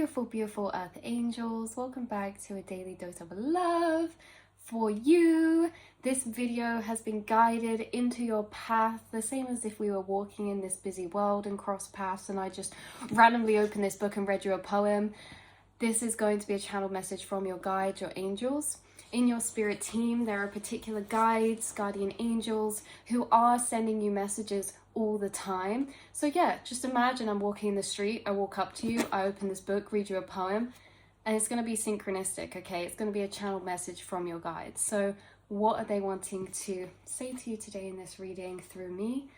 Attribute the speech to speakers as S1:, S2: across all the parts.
S1: beautiful, beautiful Earth Angels. Welcome back to a daily dose of love for you. This video has been guided into your path, the same as if we were walking in this busy world and crossed paths and I just randomly opened this book and read you a poem. This is going to be a channeled message from your guides, your angels. In your spirit team, there are particular guides, guardian angels, who are sending you messages all the time. So yeah, just imagine I'm walking in the street, I walk up to you, I open this book, read you a poem, and it's going to be synchronistic, okay? It's going to be a channeled message from your guides. So what are they wanting to say to you today in this reading through me?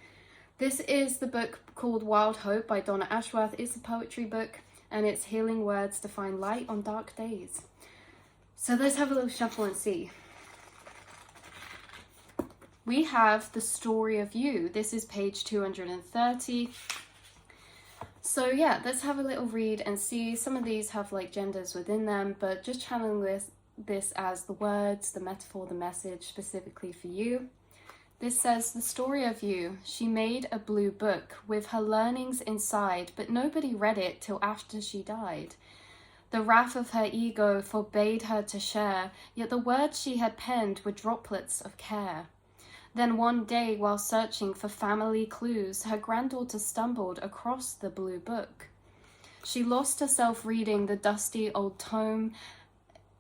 S1: This is the book called Wild Hope by Donna Ashworth. It's a poetry book, and it's healing words to find light on dark days. So let's have a little shuffle and see. We have the story of you. This is page 230. So yeah, let's have a little read and see. Some of these have like genders within them, but just channeling this as the words, the metaphor, the message specifically for you. This says, the story of you. She made a blue book with her learnings inside, but nobody read it till after she died. The wrath of her ego forbade her to share, yet the words she had penned were droplets of care. Then one day, while searching for family clues, her granddaughter stumbled across the blue book. She lost herself reading the dusty old tome,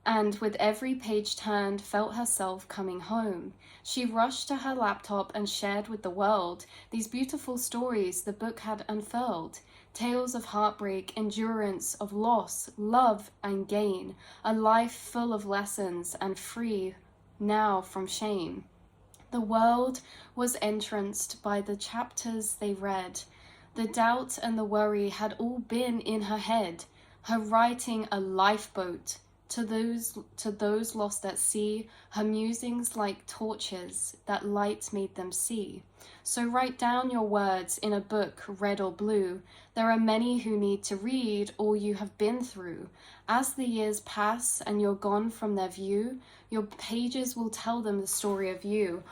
S1: and with every page turned, felt herself coming home. She rushed to her laptop and shared with the world these beautiful stories the book had unfurled. Tales of heartbreak, endurance, of loss, love and gain. A life full of lessons and free now from shame. The world was entranced by the chapters they read. The doubt and the worry had all been in her head. Her writing a lifeboat to those lost at sea, her musings like torches that light made them see. So write down your words in a book, red or blue. There are many who need to read all you have been through. As the years pass and you're gone from their view, your pages will tell them the story of you.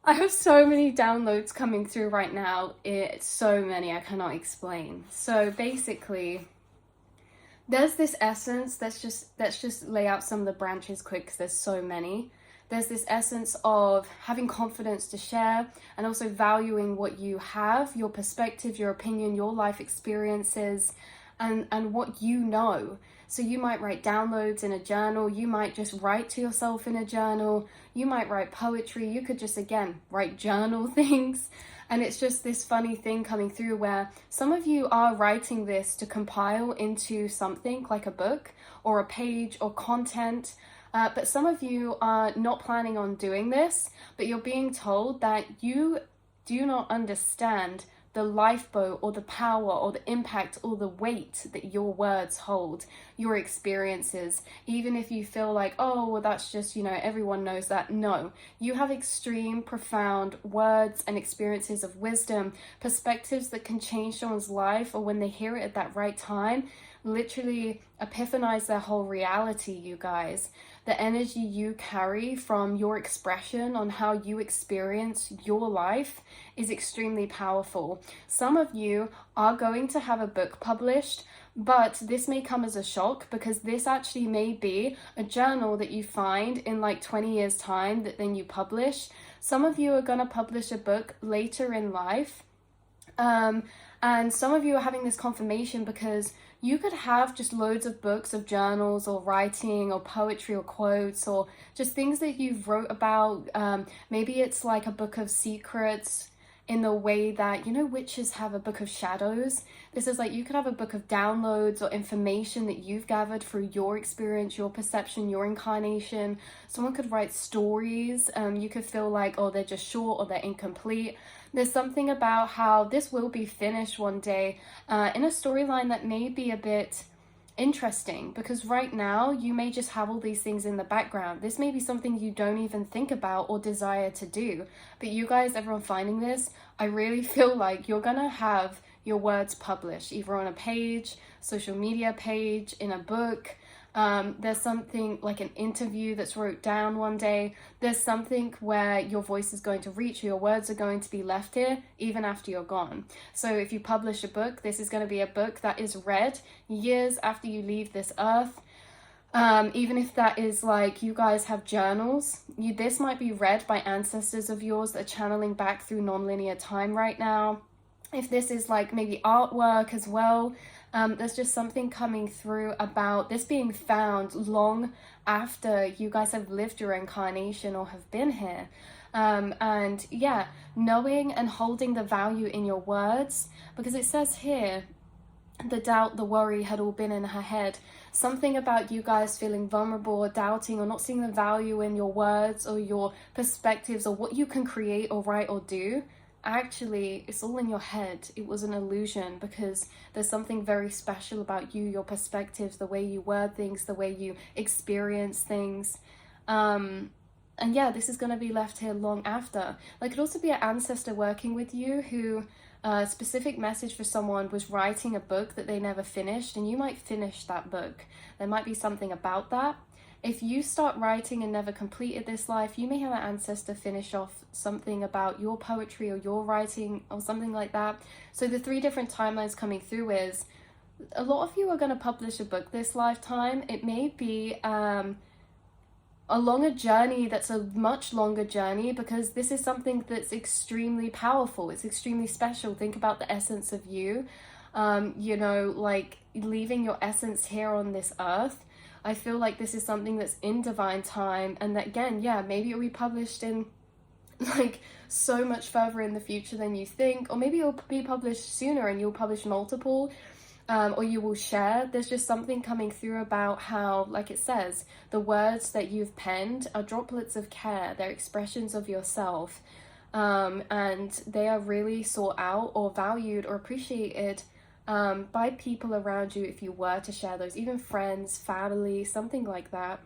S1: I have so many downloads coming through right now. It's so many I cannot explain. So basically, there's this essence. Let's just lay out some of the branches quick because there's so many. There's this essence of having confidence to share and also valuing what you have, your perspective, your opinion, your life experiences, and what you know. So you might write downloads in a journal, you might just write to yourself in a journal, you might write poetry, you could just, again, write journal things. And it's just this funny thing coming through where some of you are writing this to compile into something like a book or a page or content. But some of you are not planning on doing this, but you're being told that you do not understand the lifeboat or the power or the impact or the weight that your words hold, your experiences. Even if you feel like, oh, well, that's just, everyone knows that. No, you have extreme, profound words and experiences of wisdom, perspectives that can change someone's life, or when they hear it at that right time, literally epiphanize their whole reality, you guys. The energy you carry from your expression on how you experience your life is extremely powerful. Some of you are going to have a book published, but this may come as a shock because this actually may be a journal that you find in like 20 years time that then you publish. Some of you are going to publish a book later in life. And some of you are having this confirmation because you could have just loads of books of journals or writing or poetry or quotes or just things that you've wrote about. Maybe it's like a book of secrets in the way that, witches have a book of shadows. This is like you could have a book of downloads or information that you've gathered through your experience, your perception, your incarnation. Someone could write stories. You could feel like, oh, they're just short or they're incomplete. There's something about how this will be finished one day in a storyline that may be a bit interesting, because right now you may just have all these things in the background. This may be something you don't even think about or desire to do. But you guys, everyone finding this, I really feel like you're gonna have your words published either on a page, social media page, in a book. There's something like an interview that's wrote down one day. There's something where your voice is going to reach, or your words are going to be left here even after you're gone. So if you publish a book, this is going to be a book that is read years after you leave this earth. Even if that is like you guys have journals, this might be read by ancestors of yours that are channeling back through non-linear time right now. If this is like maybe artwork as well, there's just something coming through about this being found long after you guys have lived your incarnation or have been here. And yeah, knowing and holding the value in your words, because it says here, the doubt, the worry had all been in her head. Something about you guys feeling vulnerable or doubting or not seeing the value in your words or your perspectives or what you can create or write or do. Actually, it's all in your head. It was an illusion, because there's something very special about you, your perspectives, the way you word things, the way you experience things. And yeah, this is going to be left here long after. Like, it could also be an ancestor working with you who a specific message for someone was writing a book that they never finished, and you might finish that book. There might be something about that. If you start writing and never completed this life, you may have an ancestor finish off something about your poetry or your writing or something like that. So the 3 different timelines coming through is, a lot of you are going to publish a book this lifetime. It may be along a journey that's a much longer journey, because this is something that's extremely powerful. It's extremely special. Think about the essence of you, you know, like leaving your essence here on this earth. I feel like this is something that's in divine time, and that again, yeah, maybe it'll be published in like so much further in the future than you think, or maybe it'll be published sooner and you'll publish multiple, or you will share. There's just something coming through about how, like it says, the words that you've penned are droplets of care. They're expressions of yourself, and they are really sought out or valued or appreciated by people around you if you were to share those, even friends, family, something like that.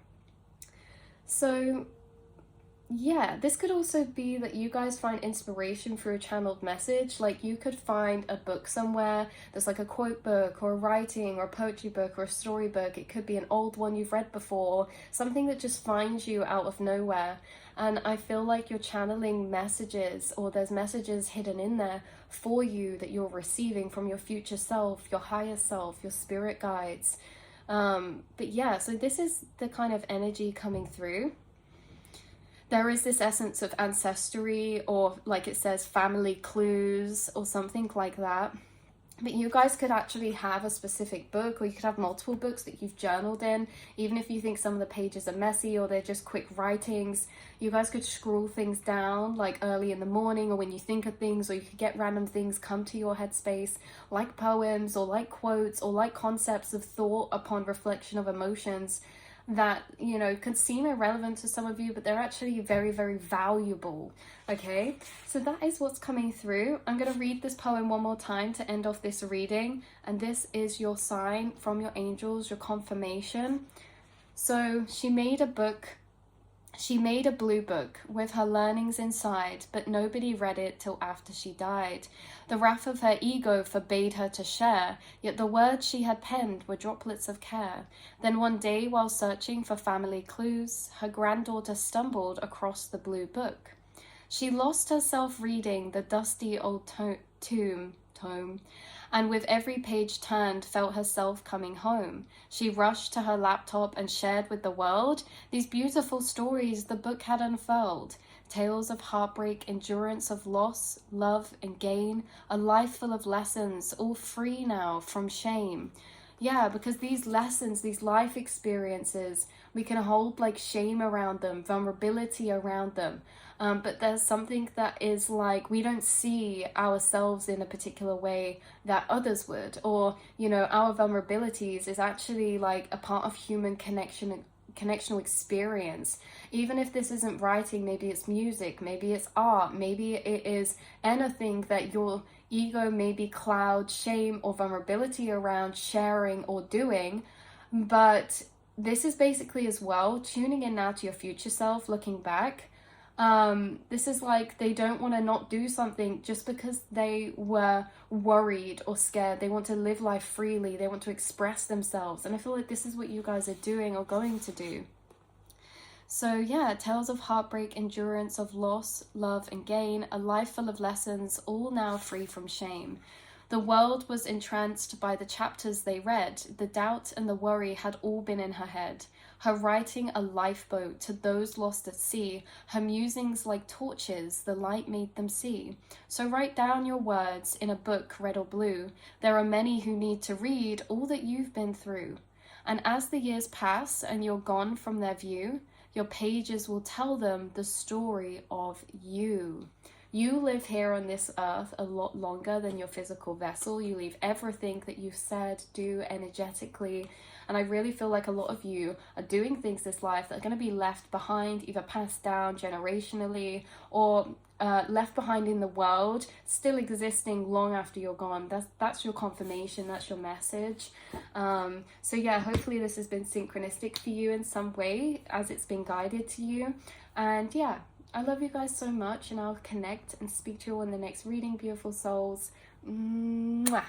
S1: So yeah, this could also be that you guys find inspiration through a channeled message. Like, you could find a book somewhere that's like a quote book or a writing or a poetry book or a story book. It could be an old one you've read before, something that just finds you out of nowhere. And I feel like you're channeling messages, or there's messages hidden in there for you that you're receiving from your future self, your higher self, your spirit guides. But yeah, so this is the kind of energy coming through. There is this essence of ancestry, or like it says, family clues or something like that. But you guys could actually have a specific book, or you could have multiple books that you've journaled in. Even if you think some of the pages are messy or they're just quick writings, you guys could scroll things down like early in the morning, or when you think of things, or you could get random things come to your headspace, like poems or like quotes or like concepts of thought upon reflection of emotions that, you know, could seem irrelevant to some of you, but they're actually very, very valuable. Okay, so that is what's coming through. I'm going to read this poem one more time to end off this reading, and this is your sign from your angels, your confirmation. So she made a blue book with her learnings inside, but nobody read it till after she died. The wrath of her ego forbade her to share, yet the words she had penned were droplets of care. Then one day, while searching for family clues, her granddaughter stumbled across the blue book. She lost herself reading the dusty old tome, and with every page turned, felt herself coming home. She rushed to her laptop and shared with the world these beautiful stories the book had unfurled. Tales of heartbreak, endurance of loss, love and gain, a life full of lessons, all free now from shame. Yeah, because these lessons, these life experiences, we can hold like shame around them, vulnerability around them. But there's something that is like, we don't see ourselves in a particular way that others would, or, you know, our vulnerabilities is actually like a part of human connectional experience. Even if this isn't writing, maybe it's music, maybe it's art, maybe it is anything that your ego maybe cloud shame or vulnerability around sharing or doing. But this is basically as well tuning in now to your future self, looking back. This is like they don't want to not do something just because they were worried or scared. They want to live life freely. They want to express themselves. And I feel like this is what you guys are doing or going to do. So yeah, tales of heartbreak, endurance of loss, love and gain, a life full of lessons, all now free from shame. The world was entranced by the chapters they read. The doubt and the worry had all been in her head. Her writing a lifeboat to those lost at sea. Her musings like torches, the light made them see. So write down your words in a book, red or blue. There are many who need to read all that you've been through. And as the years pass and you're gone from their view, your pages will tell them the story of you. You live here on this earth a lot longer than your physical vessel. You leave everything that you've said, do energetically. And I really feel like a lot of you are doing things this life that are going to be left behind, either passed down generationally or left behind in the world, still existing long after you're gone. That's your confirmation, that's your message. So yeah, hopefully this has been synchronistic for you in some way as it's been guided to you. And yeah, I love you guys so much, and I'll connect and speak to you all in the next reading, beautiful souls. Mwah.